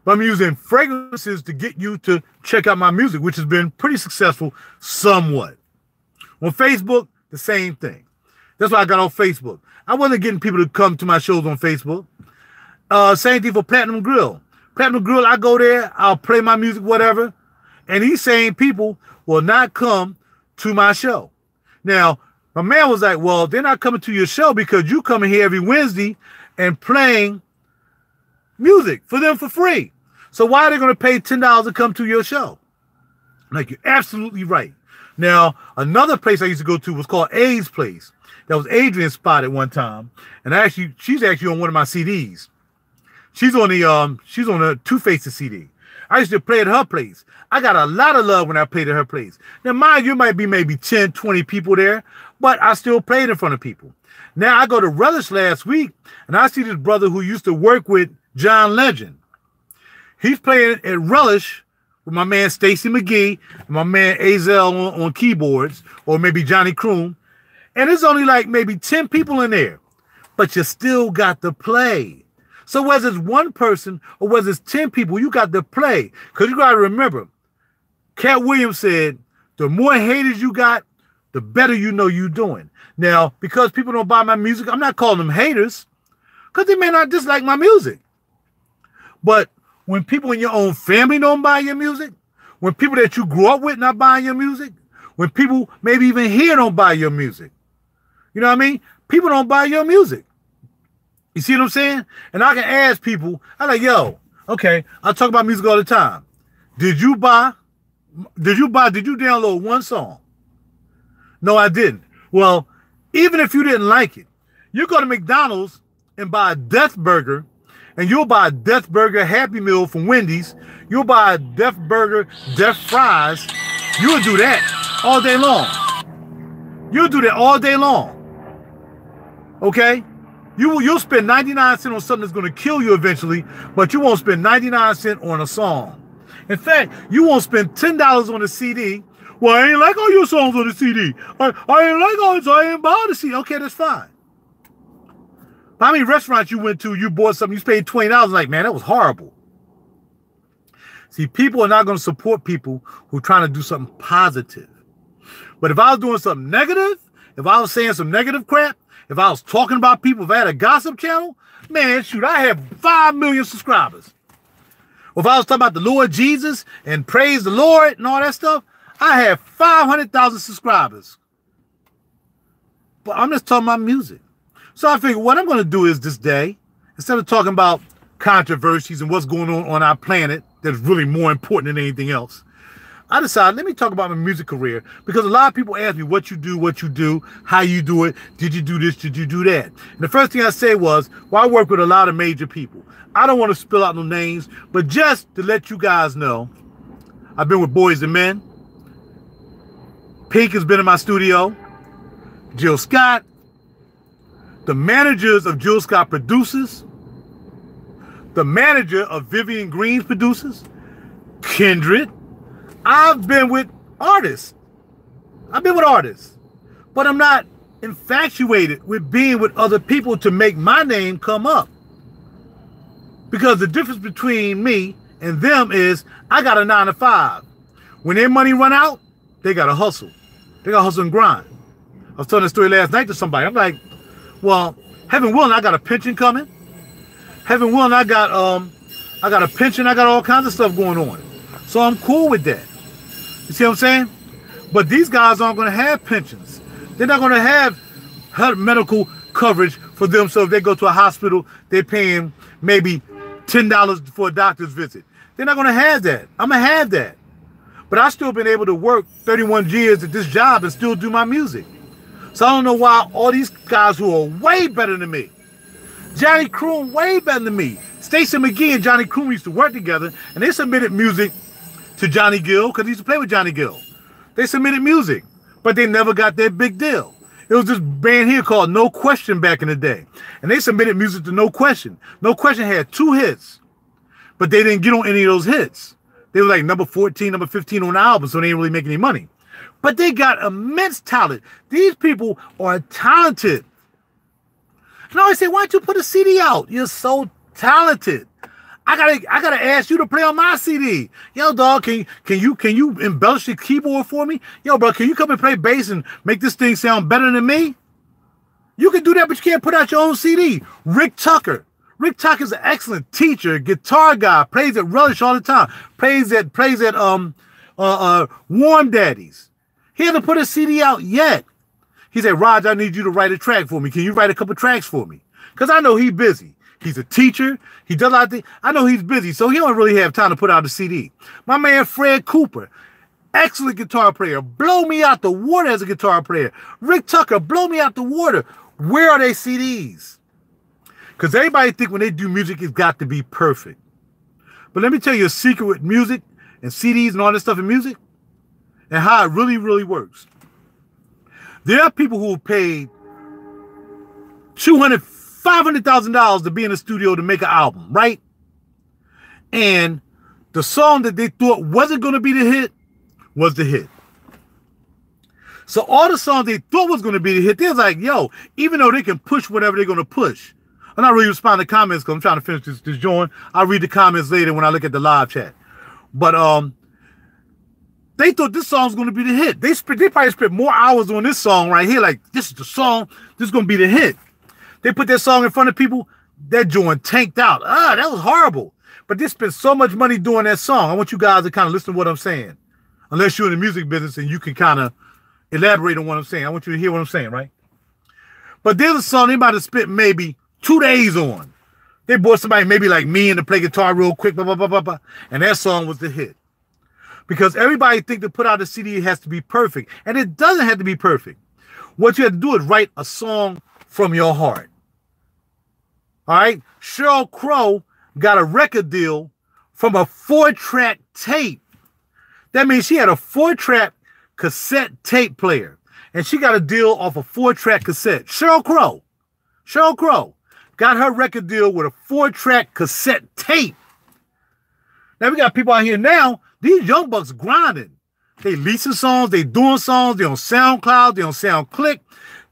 But I'm using fragrances to get you to check out my music, which has been pretty successful somewhat. On Facebook, the same thing. That's why I got on Facebook. I wasn't getting people to come to my shows on Facebook. Same thing for Platinum Grill. Platinum Grill, I go there, I'll play my music, whatever. And these same people will not come to my show. Now, my man was like, well, they're not coming to your show because you coming here every Wednesday and playing music for them for free. So why are they going to pay $10 to come to your show? Like, you're absolutely right. Now, another place I used to go to was called A's Place. That was Adrian's spot at one time. And she's actually on one of my CDs. She's on the Two Faces CD. I used to play at her place. I got a lot of love when I played at her place. Now, mind you, might be maybe 10, 20 people there, but I still played in front of people. Now, I go to Relish last week, and I see this brother who used to work with John Legend. He's playing at Relish with my man Stacy McGee and my man Azel on keyboards, or maybe Johnny Kroom. And there's only like maybe 10 people in there, but you still got to play. So whether it's one person or whether it's 10 people, you got to play. Because you got to remember, Cat Williams said, the more haters you got, the better you know you're doing. Now, because people don't buy my music, I'm not calling them haters, because they may not dislike my music. But when people in your own family don't buy your music, when people that you grew up with not buying your music, when people maybe even here don't buy your music, you know what I mean? People don't buy your music. You see what I'm saying? And I can ask people, I'm like, yo, okay, I talk about music all the time. Did you download one song? No, I didn't. Well, even if you didn't like it, you go to McDonald's and buy a Death Burger, and you'll buy a Death Burger Happy Meal from Wendy's. You'll buy a Death Burger Death Fries. You'll do that all day long. You'll do that all day long. Okay? You'll spend 99 cents on something that's going to kill you eventually, but you won't spend 99 cents on a song. In fact, you won't spend $10 on a CD. Well, I ain't like all your songs on the CD. I ain't like all it, so I ain't buy the CD. Okay, that's fine. How many restaurants you went to, you bought something, you paid $20, like, man, that was horrible. See, people are not going to support people who are trying to do something positive. But if I was doing something negative, if I was saying some negative crap, if I was talking about people, if I had a gossip channel, man, shoot, I have 5 million subscribers. Or if I was talking about the Lord Jesus and praise the Lord and all that stuff, I have 500,000 subscribers. But I'm just talking about music. So I figured what I'm going to do is this day, instead of talking about controversies and what's going on our planet that's really more important than anything else, I decided, let me talk about my music career, because a lot of people ask me what you do, how you do it, did you do this, did you do that? And the first thing I said was, well, I work with a lot of major people. I don't want to spill out no names, but just to let you guys know, I've been with Boys and Men. Pink has been in my studio. Jill Scott. The managers of Jill Scott Producers. The manager of Vivian Green's Producers. Kindred. I've been with artists. But I'm not infatuated with being with other people to make my name come up. Because the difference between me and them is I got a 9 to 5. When their money run out, they got to hustle. They got to hustle and grind. I was telling this story last night to somebody. I'm like, well, heaven willing, I got a pension coming. Heaven willing, I got a pension. I got all kinds of stuff going on. So I'm cool with that. You see what I'm saying? But these guys aren't going to have pensions. They're not going to have medical coverage for them. So if they go to a hospital, they're paying maybe $10 for a doctor's visit. They're not going to have that. I'm going to have that. But I've still been able to work 31 years at this job and still do my music. So I don't know why all these guys who are way better than me, Johnny Croom way better than me, Stacey McGee and Johnny Croom used to work together, and they submitted music to Johnny Gill because he used to play with Johnny Gill. They submitted music, but they never got that big deal. It was this band here called No Question back in the day, and they submitted music to No Question. No Question had 2 hits, but they didn't get on any of those hits. They were like number 14, number 15 on the album, so they didn't really make any money. But they got immense talent. These people are talented. And I always say, why don't you put a CD out? You're so talented. I gotta ask you to play on my CD. Yo, dog, can you embellish the keyboard for me? Yo, bro, can you come and play bass and make this thing sound better than me? You can do that, but you can't put out your own CD. Rick Tucker. Rick Tucker's an excellent teacher, guitar guy, plays at Relish all the time, plays at Warm Daddies. He hasn't put a CD out yet. He said, Raj, I need you to write a track for me. Can you write a couple tracks for me? Because I know he's busy. He's a teacher. He does a lot of things. I know he's busy, so he don't really have time to put out a CD. My man Fred Cooper, excellent guitar player. Blow me out the water as a guitar player. Rick Tucker, blow me out the water. Where are they CDs? Because everybody think when they do music, it's got to be perfect. But let me tell you a secret with music and CDs and all this stuff in music and how it really, really works. There are people who have paid $200,000, $500,000 to be in the studio to make an album, right? And the song that they thought wasn't going to be the hit was the hit. So all the songs they thought was going to be the hit, they're like, yo, even though they can push whatever they're going to push. I'm not really responding to comments because I'm trying to finish this joint. I'll read the comments later when I look at the live chat. But they thought this song was going to be the hit. They probably spent more hours on this song right here. Like, this is the song. This is going to be the hit. They put that song in front of people. That joint tanked out. That was horrible. But they spent so much money doing that song. I want you guys to kind of listen to what I'm saying. Unless you're in the music business and you can kind of elaborate on what I'm saying. I want you to hear what I'm saying, right? But there's a song they might have spent maybe 2 days on. They brought somebody maybe like me in to play guitar real quick, blah, blah, blah, blah, blah, and that song was the hit. Because everybody think to put out a CD it has to be perfect, and it doesn't have to be perfect. What you have to do is write a song from your heart. All right? Sheryl Crow got a record deal from a 4-track tape. That means she had a 4-track cassette tape player, and she got a deal off a 4-track cassette. Sheryl Crow got her record deal with a 4-track cassette tape. Now we got people out here now, these young bucks grinding. They leasing songs, they doing songs, they on SoundCloud, they on SoundClick.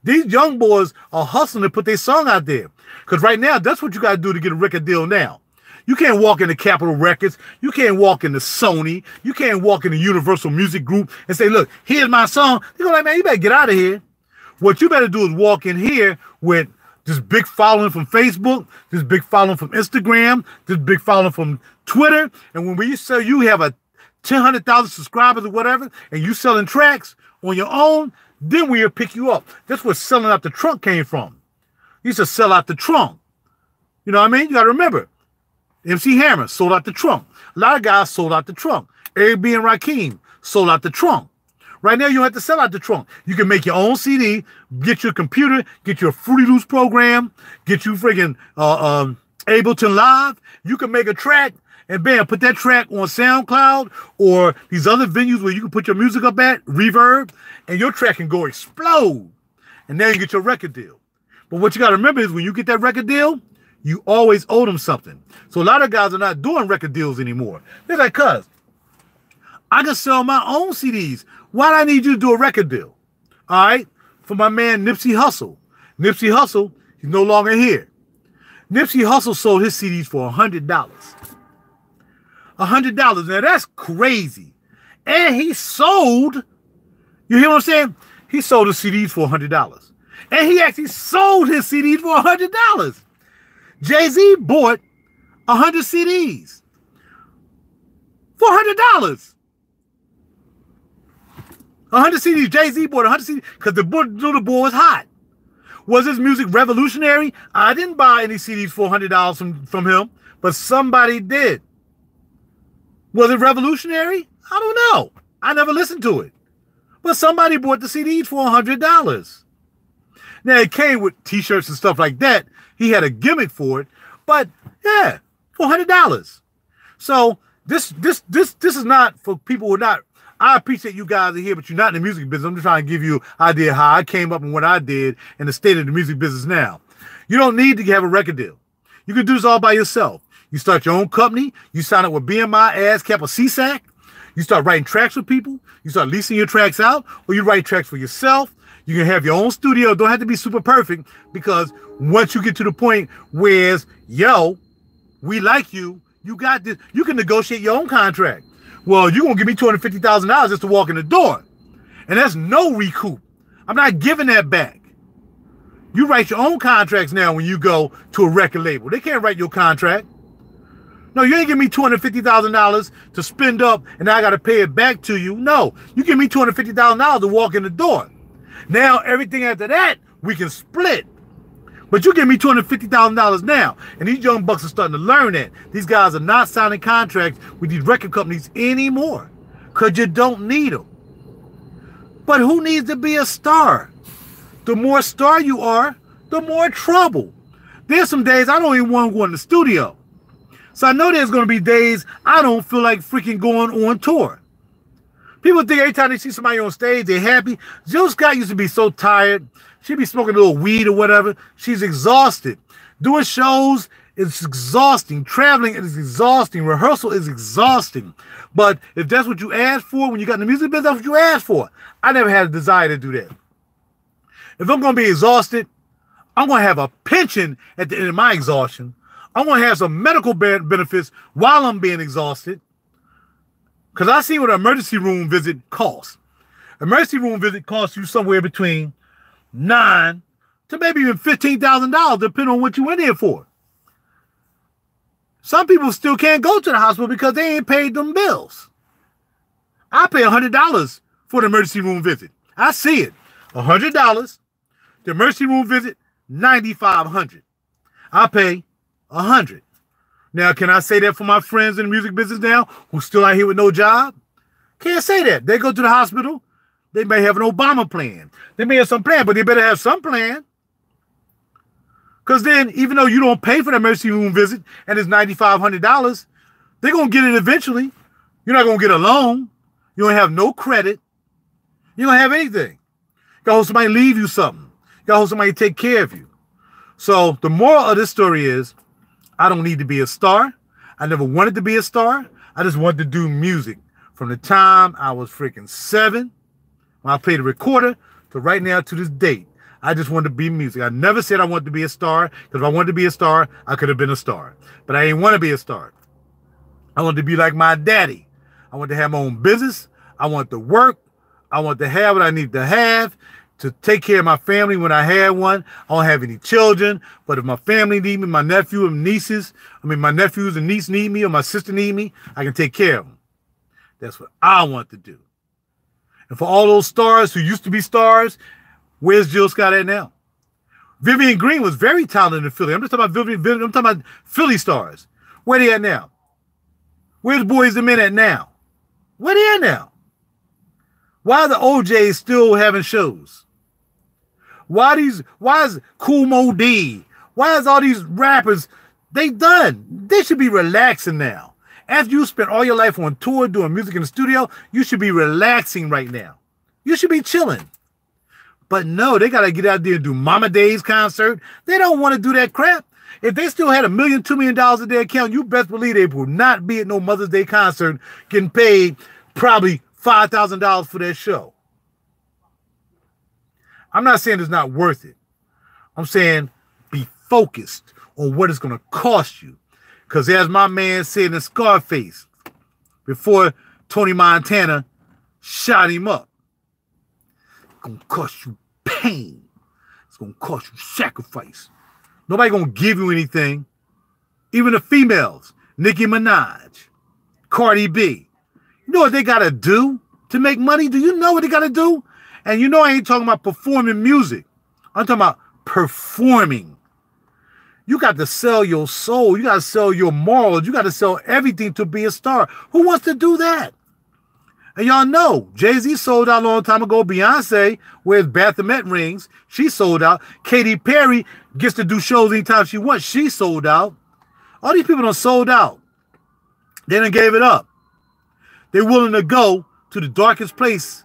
These young boys are hustling to put their song out there. Because right now, that's what you got to do to get a record deal now. You can't walk into Capitol Records. You can't walk into Sony. You can't walk into Universal Music Group and say, look, here's my song. They're going to like, man, you better get out of here. What you better do is walk in here with this big following from Facebook, this big following from Instagram, this big following from Twitter. And when we sell, you have a 100,000 subscribers or whatever, and you selling tracks on your own, then we'll pick you up. That's where selling out the trunk came from. You used to sell out the trunk. You know what I mean? You got to remember, MC Hammer sold out the trunk. A lot of guys sold out the trunk. Eric B. and Rakim sold out the trunk. Right now, you don't have to sell out the trunk. You can make your own CD, get your computer, get your Fruity Loops program, get you friggin' Ableton Live. You can make a track and bam, put that track on SoundCloud or these other venues where you can put your music up at, Reverb, and your track can go explode. And now you get your record deal. But what you got to remember is when you get that record deal, you always owe them something. So a lot of guys are not doing record deals anymore. They're like, cuz, I can sell my own CDs. Why do I need you to do a record deal? All right? For my man Nipsey Hussle. Nipsey Hussle, he's no longer here. Nipsey Hussle sold his CDs for $100. $100. Now that's crazy. And he sold, you hear what I'm saying? He sold his CDs for $100. And he actually sold his CDs for $100. Jay-Z bought 100 CDs for $100. 100 CDs. Jay-Z bought 100 CDs because the boy was hot. Was his music revolutionary? I didn't buy any CDs for $100 from him, but somebody did. Was it revolutionary? I don't know. I never listened to it. But somebody bought the CDs for $100. Now, it came with t-shirts and stuff like that. He had a gimmick for it. But, yeah, for $100. So, this is not for people who are not... I appreciate you guys are here, but you're not in the music business. I'm just trying to give you an idea how I came up and what I did and the state of the music business now. You don't need to have a record deal. You can do this all by yourself. You start your own company. You sign up with BMI, ASCAP, or CSAC. You start writing tracks with people. You start leasing your tracks out, or you write tracks for yourself. You can have your own studio. Don't have to be super perfect, because once you get to the point where, yo, we like you, you got this, you can negotiate your own contract. Well, you're going to give me $250,000 just to walk in the door. And that's no recoup. I'm not giving that back. You write your own contracts now when you go to a record label. They can't write your contract. No, you ain't give me $250,000 to spend up and I got to pay it back to you. No, you give me $250,000 to walk in the door. Now, everything after that, we can split. But you give me $250,000 now. And these young bucks are starting to learn that. These guys are not signing contracts with these record companies anymore, because you don't need them. But who needs to be a star? The more star you are, the more trouble. There's some days I don't even want to go in the studio. So I know there's going to be days I don't feel like freaking going on tour. People think every time they see somebody on stage, they're happy. Jill Scott used to be so tired. She'd be smoking a little weed or whatever. She's exhausted. Doing shows is exhausting. Traveling is exhausting. Rehearsal is exhausting. But if that's what you asked for when you got in the music business, that's what you asked for. I never had a desire to do that. If I'm going to be exhausted, I'm going to have a pension at the end of my exhaustion. I'm going to have some medical benefits while I'm being exhausted. Because I see what an emergency room visit costs. Emergency room visit costs you somewhere between $9,000 to maybe even $15,000, depending on what you went there for. Some people still can't go to the hospital because they ain't paid them bills. I pay $100 for the emergency room visit. I see it. $100. The emergency room visit, $9,500. I pay $100. Now, can I say that for my friends in the music business now who still out here with no job? Can't say that. They go to the hospital. They may have an Obama plan. They may have some plan, but they better have some plan. Because then, even though you don't pay for the emergency room visit and it's $9,500, they're going to get it eventually. You're not going to get a loan. You don't have no credit. You don't have anything. You got to hold somebody leave you something. You got to hold somebody take care of you. So the moral of this story is, I don't need to be a star. I never wanted to be a star. I just wanted to do music. From the time I was freaking 7, when I played the recorder, to right now to this date, I just wanted to be music. I never said I wanted to be a star, because if I wanted to be a star, I could have been a star. But I didn't want to be a star. I wanted to be like my daddy. I wanted to have my own business. I wanted to work. I wanted to have what I need to have to take care of my family when I had one. I don't have any children, but if my family need me, my nephew and nieces, my nephews and niece need me, or my sister need me, I can take care of them. That's what I want to do. And for all those stars who used to be stars, where's Jill Scott at now? Vivian Green was very talented in Philly. I'm just talking about I'm talking about Philly stars. Where they at now? Where's Boys and Men at now? Where they at now? Why are the OJs still having shows? Why is Kool Moe Dee? Why is all these rappers, they done? They should be relaxing now. After you spent all your life on tour doing music in the studio, you should be relaxing right now. You should be chilling. But no, they got to get out there and do Mama Day's concert. They don't want to do that crap. If they still had $1 million, $2 million in their account, you best believe they will not be at no Mother's Day concert getting paid probably $5,000 for their show. I'm not saying it's not worth it. I'm saying be focused on what it's going to cost you. Because as my man said in Scarface, before Tony Montana shot him up, it's going to cost you pain. It's going to cost you sacrifice. Nobody going to give you anything. Even the females, Nicki Minaj, Cardi B. You know what they got to do to make money? Do you know what they got to do? And you know I ain't talking about performing music. I'm talking about performing. You got to sell your soul. You got to sell your morals. You got to sell everything to be a star. Who wants to do that? And y'all know, Jay-Z sold out a long time ago. Beyonce wears Baphomet rings. She sold out. Katy Perry gets to do shows anytime she wants. She sold out. All these people done sold out. They done gave it up. They're willing to go to the darkest place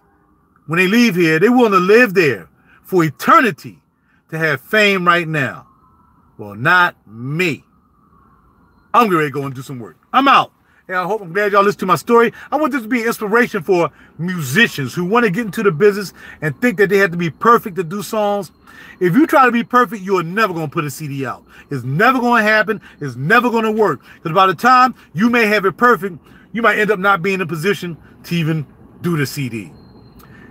when they leave here. They're willing to live there for eternity to have fame right now. Well, not me. I'm ready to go and do some work. I'm out. And I'm glad y'all listened to my story. I want this to be an inspiration for musicians who want to get into the business and think that they have to be perfect to do songs. If you try to be perfect, you are never going to put a CD out. It's never going to happen. It's never going to work. Because by the time you may have it perfect, you might end up not being in a position to even do the CD.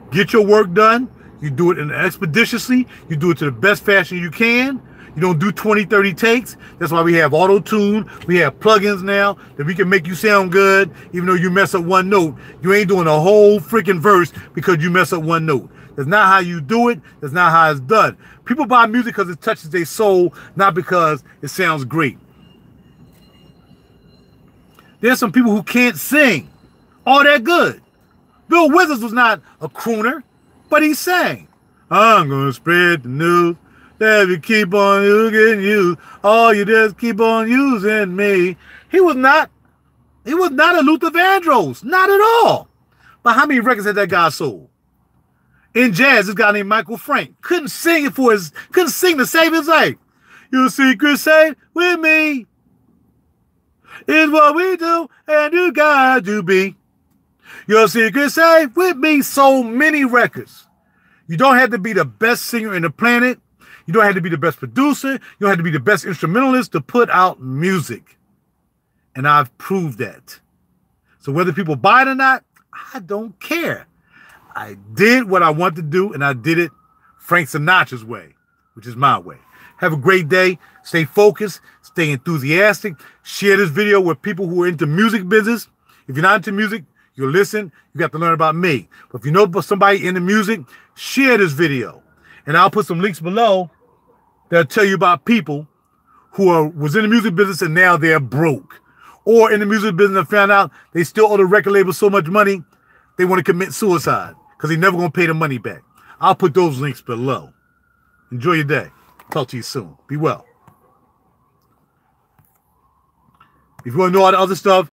Get your work done. You do it expeditiously. You do it to the best fashion you can. You don't do 20, 30 takes. That's why we have auto-tune. We have plugins now that we can make you sound good even though you mess up one note. You ain't doing a whole freaking verse because you mess up one note. That's not how you do it. That's not how it's done. People buy music because it touches their soul, not because it sounds great. There's some people who can't sing all that good. Bill Withers was not a crooner, but he sang. I'm going to spread the news. That you keep on using you. Oh, you just keep on using me. He was not a Luther Vandross. Not at all. But how many records had that guy sold? In jazz, this guy named Michael Frank couldn't sing to save his life. Your secret safe with me is what we do, and you got to be. Your secret safe with me. So many records. You don't have to be the best singer in the planet. You don't have to be the best producer. You don't have to be the best instrumentalist to put out music. And I've proved that. So whether people buy it or not, I don't care. I did what I wanted to do, and I did it Frank Sinatra's way, which is my way. Have a great day. Stay focused. Stay enthusiastic. Share this video with people who are into music business. If you're not into music, you listen. You got to learn about me. But if you know somebody into music, share this video. And I'll put some links below that'll tell you about people who was in the music business and now they're broke. Or in the music business and found out they still owe the record label so much money, they want to commit suicide because they're never going to pay the money back. I'll put those links below. Enjoy your day. Talk to you soon. Be well. If you want to know all the other stuff,